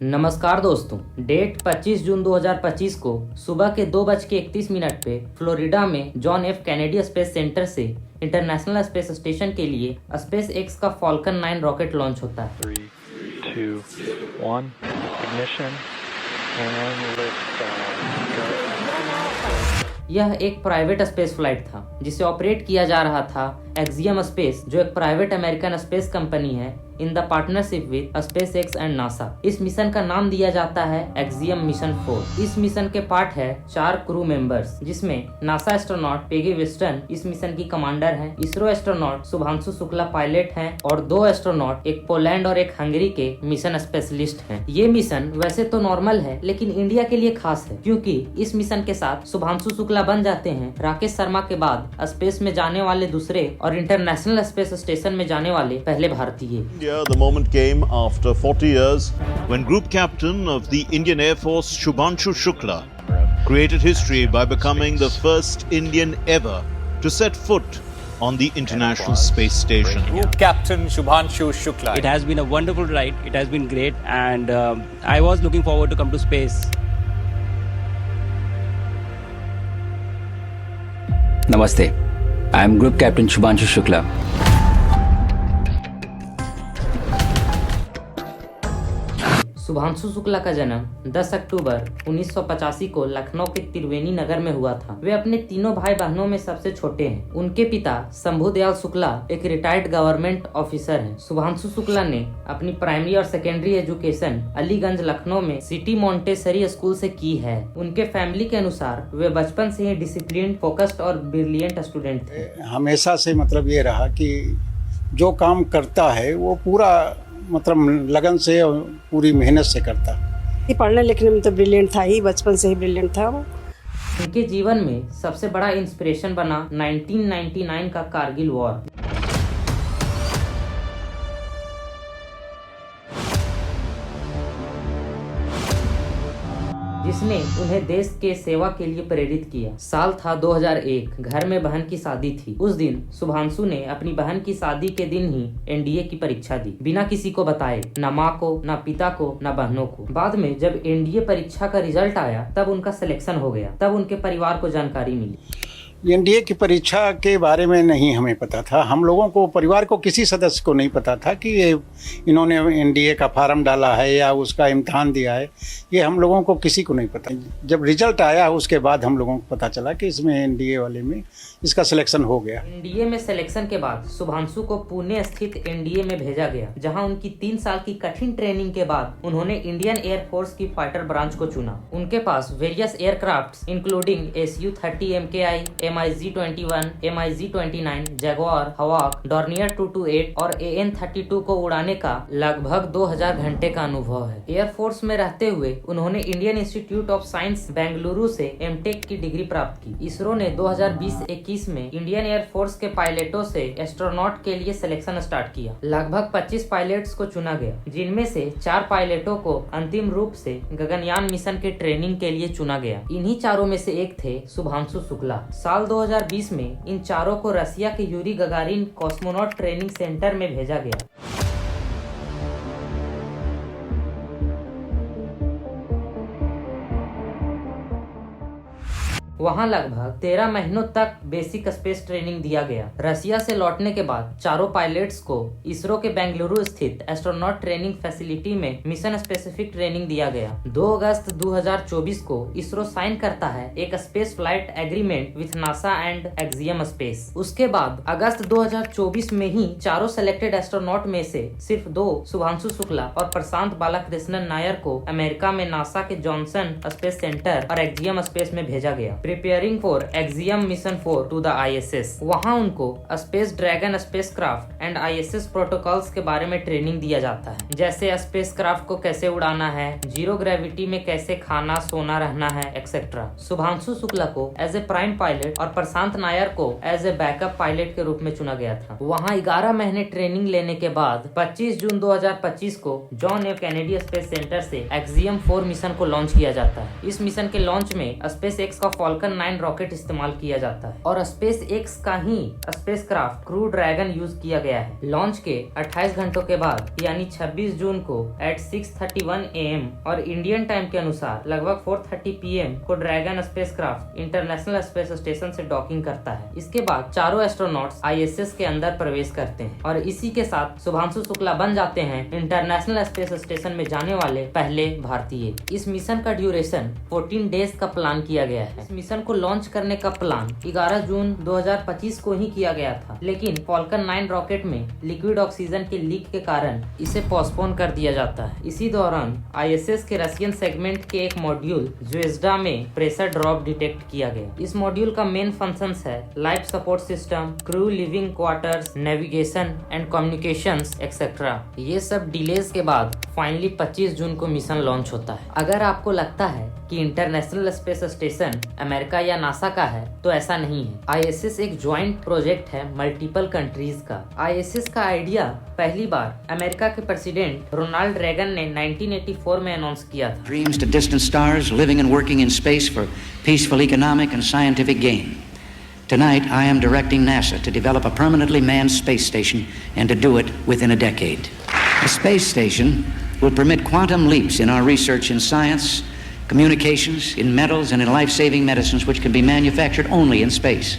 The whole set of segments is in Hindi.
नमस्कार दोस्तों, डेट 25 जून 2025 को सुबह के 2:31 पे फ्लोरिडा में John F Kennedy space centre से इंटरनेशनल स्पेस स्टेशन के लिए स्पेस एक्स का फॉल्कन 9 रॉकेट लॉन्च होता है। 3, 2, 1, ignition and lift off. यह एक प्राइवेट स्पेस फ्लाइट था जिसे ऑपरेट किया जा रहा था एक्सियम स्पेस, जो एक प्राइवेट अमेरिकन स्पेस कंपनी है in the partnership with space x and NASA. इस मिशन का नाम दिया जाता है एक्सियम मिशन 4। इस मिशन के पार्ट है 4 क्रू मेंबर्स, जिसमें नासा एस्ट्रोनॉट पेगी विस्टन इस मिशन की कमांडर हैं, इसरो एस्ट्रोनॉट शुभांशु शुक्ला पायलट हैं और 2 एस्ट्रोनॉट, एक पोलैंड और एक हंगरी के मिशन स्पेशलिस्ट हैं। ये मिशन वैसे तो नॉर्मल है, लेकिन इंडिया के लिए खास है क्योंकि इस मिशन के साथ शुभांशु शुक्ला बन जाते हैं राकेश शर्मा के बाद स्पेस में जाने वाले दूसरे और इंटरनेशनल स्पेस स्टेशन में जाने वाले पहले भारतीय। The moment came after 40 years when Group Captain of the Indian Air Force Shubhanshu Shukla created history by becoming the first Indian ever to set foot on the International Space Station. Group Captain Shubhanshu Shukla. It has been a wonderful ride. It has been great, and I was looking forward to come to space. Namaste. I am Group Captain Shubhanshu Shukla. Shubhanshu Shukla का जन्म 10 अक्टूबर 1985 को लखनऊ के त्रिवेणी नगर में हुआ था। वे अपने तीनों भाई बहनों में सबसे छोटे हैं। उनके पिता शंभू दयाल शुक्ला एक रिटायर्ड गवर्नमेंट ऑफिसर हैं। शुभांशु शुक्ला ने अपनी प्राइमरी और सेकेंडरी एजुकेशन अलीगंज लखनऊ में सिटी मॉन्टेसरी स्कूल से की है। उनके फैमिली के अनुसार वे बचपन से ही डिसिप्लिन, फोकस्ड और ब्रिलियंट स्टूडेंट थे। हमेशा से मतलब ये रहा कि जो काम करता है वो पूरा मतलब लगन से और पूरी मेहनत से करता। पढ़ने लिखने में तो ब्रिलियंट था ही, बचपन से ही ब्रिलियंट था वो। उनके जीवन में सबसे बड़ा इंस्पिरेशन बना 1999 का कारगिल वॉर, जिसने उन्हें देश के सेवा के लिए प्रेरित किया। साल था 2001। घर में बहन की शादी थी। उस दिन शुभांशु ने अपनी बहन की शादी के दिन ही एनडीए की परीक्षा दी, बिना किसी को बताए, न माँ को, न पिता को, न बहनों को। बाद में जब एनडीए परीक्षा का रिजल्ट आया तब उनका सिलेक्शन हो गया। तब उनके परिवार को जानकारी मिली। एनडीए की परीक्षा के बारे में नहीं हमें पता था। हम लोगों को, परिवार को, किसी सदस्य को नहीं पता था कि ये इन्होंने एनडीए का फार्म डाला है या उसका इम्तहान दिया है। ये हम लोगों को किसी को नहीं पता। जब रिजल्ट आया उसके बाद हम लोगों को पता चला कि इसमें एनडीए वाले में इसका सिलेक्शन हो गया। एनडीए में सिलेक्शन के बाद शुभांशु को पुणे स्थित एनडीए में भेजा गया, जहां उनकी 3 साल की कठिन ट्रेनिंग के बाद उन्होंने इंडियन एयरफोर्स की फाइटर ब्रांच को चुना। उनके पास various aircraft including SU-30 MKI, MiG-21, MiG-29, Jaguar, Hawk, Dornier 228 और AN-32 को उड़ाने का लगभग 2000 घंटे का अनुभव है। एयरफोर्स में रहते हुए उन्होंने Indian institute of science Bengaluru से एमटेक की डिग्री प्राप्त की। इसरो ने 2020-21 में इंडियन एयरफोर्स के पायलटों से एस्ट्रोनॉट के लिए सिलेक्शन स्टार्ट किया। लगभग 25 पायलट्स को चुना गया, जिनमें से 4 पायलटों को अंतिम रूप से गगनयान मिशन के ट्रेनिंग के लिए चुना गया। इन्हीं चारों में से एक थे शुभांशु शुक्ला। साल 2020 में इन चारों को रसिया के Yuri Gagarin cosmonaut training centre में भेजा गया। वहां लगभग 13 महीनों तक बेसिक स्पेस ट्रेनिंग दिया गया। रसिया से लौटने के बाद चारों पायलट्स को इसरो के बेंगलुरु स्थित एस्ट्रोनॉट ट्रेनिंग फैसिलिटी में मिशन स्पेसिफिक ट्रेनिंग दिया गया। 2 अगस्त 2024 को इसरो साइन करता है एक space flight agreement with NASA and axiom space. उसके बाद अगस्त 2024 में ही चारों सेलेक्टेड एस्ट्रोनॉट में से सिर्फ 2 शुभांशु शुक्ला और प्रशांत बालाकृष्णन नायर को अमेरिका में नासा के जॉनसन स्पेस सेंटर और एक्सियम स्पेस में भेजा गया। Preparing for Axiom mission 4 to the ISS। वहां उनको space Dragon spacecraft and ISS protocols के बारे में ट्रेनिंग दिया जाता है, जैसे स्पेसक्राफ्ट को कैसे उड़ाना है, जीरो ग्रेविटी में कैसे खाना सोना रहना है, एक्सेट्रा। शुभांशु शुक्ला को एज ए प्राइम पायलट और प्रशांत नायर को एज ए बैकअप पायलट के रूप में चुना गया था। वहां 11 महीने ट्रेनिंग लेने के बाद 25 जून 2025 को John F Kennedy space centre से एक्सियम 4 मिशन को लॉन्च किया जाता है। इस मिशन के लॉन्च में स्पेस एक्स का फॉल्कन 9 रॉकेट इस्तेमाल किया जाता है और स्पेस एक्स का ही स्पेसक्राफ्ट क्रू ड्रैगन यूज किया गया है। लॉन्च के 28 घंटों के बाद यानी 26 जून को एट 6:31 AM और इंडियन टाइम के अनुसार लगभग 4:30 PM को dragon spacecraft international space station से डॉकिंग करता है। इसके बाद चारों एस्ट्रोनॉट्स ISS के अंदर प्रवेश करते हैं और इसी के साथ शुभांशु शुक्ला बन जाते हैं इंटरनेशनल स्पेस स्टेशन में जाने वाले पहले भारतीय। इस मिशन का ड्यूरेशन 14 डेज का प्लान किया गया है। इस मिशन को लॉन्च करने का प्लान 11 जून 2025 को ही किया गया था, लेकिन फॉल्कन 9 रॉकेट में लिक्विड ऑक्सीजन के लीक के कारण इसे पोस्टपोन कर दिया जाता है। इसी दौरान ISS के रशियन सेगमेंट के एक मॉड्यूल ज्वेज़्डा में प्रेशर ड्रॉप डिटेक्ट किया गया। इस मॉड्यूल का मेन फंक्शंस है life support system, crew living quarters, navigation and communications etcetera. ये सब डिलेज के बाद फाइनली 25 जून को मिशन लॉन्च होता है। अगर आपको लगता है कि इंटरनेशनल स्पेस स्टेशन अमेरिका या नासा का है तो ऐसा नहीं है। ISS एक ज्वाइंट प्रोजेक्ट है मल्टीपल कंट्रीज का। ISS का आइडिया पहली बार अमेरिका के प्रेसिडेंट रोनाल्ड रेगन ने 1984 में अनाउंस किया था। Dreams to distant stars, living and working in space for peaceful economic and scientific gain. Tonight, I am directing NASA to develop a permanently manned space station and to do it within a decade. A space station will permit quantum leaps in our research in science, communications, in metals, and in life-saving medicines which can be manufactured only in space.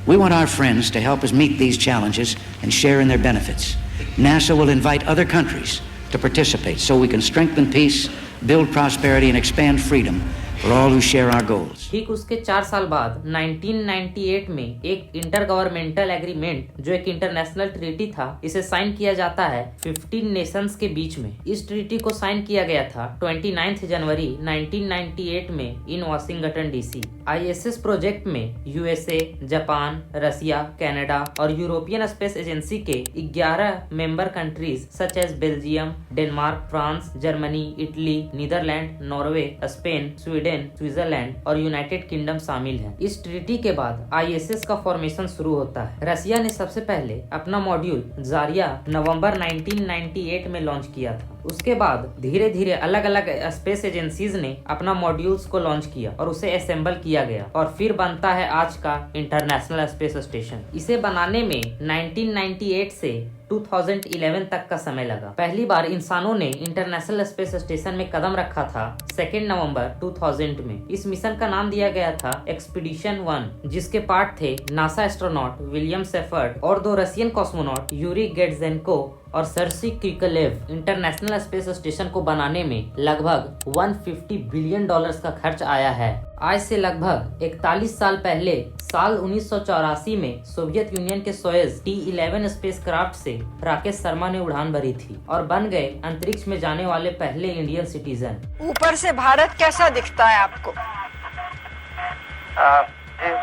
We want our friends to help us meet these challenges and share in their benefits. NASA will invite other countries to participate so we can strengthen peace, build prosperity, and expand freedom for all who share our goals. ठीक उसके 4 साल बाद 1998 में एक इंटर गवर्नमेंटल एग्रीमेंट जो एक इंटरनेशनल ट्रीटी था, इसे साइन किया जाता है 15 नेशंस के बीच में। इस ट्रीटी को साइन किया गया था 29 जनवरी 1998 में in Washington DC। ISS project में USA, जापान, रसिया, कनाडा और यूरोपियन स्पेस एजेंसी के 11 member countries such as Belgium, Denmark, France, Germany, Italy, Netherland, Norway, Spain, Sweden, Switzerland और यूनाइटेड किंगडम शामिल हैं। इस ट्रीटी के बाद ISS का फॉर्मेशन शुरू होता है। रसिया ने सबसे पहले अपना मॉड्यूल जारिया नवंबर 1998 में लॉन्च किया था। उसके बाद धीरे धीरे अलग अलग स्पेस एजेंसीज ने अपना मॉड्यूल्स को लॉन्च किया और उसे असेंबल किया गया और फिर बनता है आज का इंटरनेशनल स्पेस स्टेशन। इसे बनाने में 1998 से 2011 तक का समय लगा। पहली बार इंसानों ने इंटरनेशनल स्पेस स्टेशन में कदम रखा था 2 नवंबर 2000 में। इस मिशन का नाम दिया गया था एक्सपीडिशन 1, जिसके पार्ट थे नासा एस्ट्रोनॉट विलियम सेफर्ड और 2 रशियन कॉस्मोनॉट यूरी गेट्जेंको और सर्सी क्रिकलेव। इंटरनेशनल स्पेस स्टेशन को बनाने में लगभग $150 बिलियन का खर्च आया है। आज से लगभग 41 साल पहले साल 1984 में सोवियत यूनियन के सोयुज़ T-11 स्पेसक्राफ्ट से राकेश शर्मा ने उड़ान भरी थी और बन गए अंतरिक्ष में जाने वाले पहले इंडियन सिटीजन। ऊपर से भारत कैसा दिखता है आपको?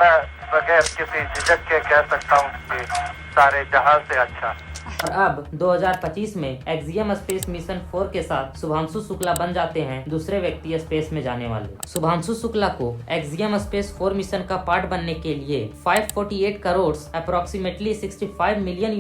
मैं बगैर किसी झिझक के कह सकता हूँ कि सारे जहां से अच्छा। और अब 2025 में एक्सियम स्पेस मिशन 4 के साथ शुभांशु शुक्ला बन जाते हैं दूसरे व्यक्ति स्पेस में जाने वाले। शुभांशु शुक्ला को एक्सियम स्पेस 4 मिशन का पार्ट बनने के लिए 548 करोड़ अप्रोक्सीमेटली $65 मिलियन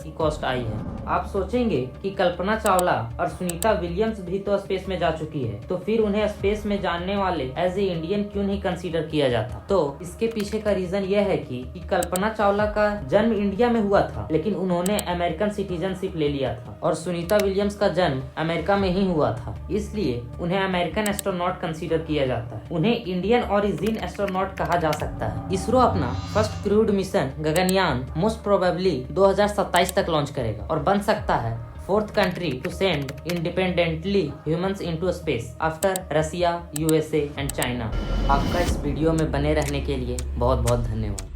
की कॉस्ट आई है। आप सोचेंगे कि कल्पना चावला और सुनीता विलियम्स भी तो स्पेस में जा चुकी है, तो फिर उन्हें स्पेस में जाने वाले एज ए इंडियन क्यों नहीं कंसीडर किया जाता? तो इसके पीछे का रीजन यह है कि कल्पना चावला का जन्म इंडिया में हुआ था, लेकिन उन्होंने अमेरिकन सिटीजनशिप ले लिया था और सुनीता विलियम्स का जन्म अमेरिका में ही हुआ था, इसलिए उन्हें अमेरिकन एस्ट्रोनॉट कंसीडर किया जाता है। उन्हें इंडियन ओरिजिन एस्ट्रोनॉट कहा जा सकता है। इसरो अपना first crewed mission Gaganyaan most probably 2027 तक लॉन्च करेगा और बन सकता है 4th country to send independently humans into space after Russia, USA and China. आपका इस वीडियो में बने रहने के लिए बहुत बहुत धन्यवाद।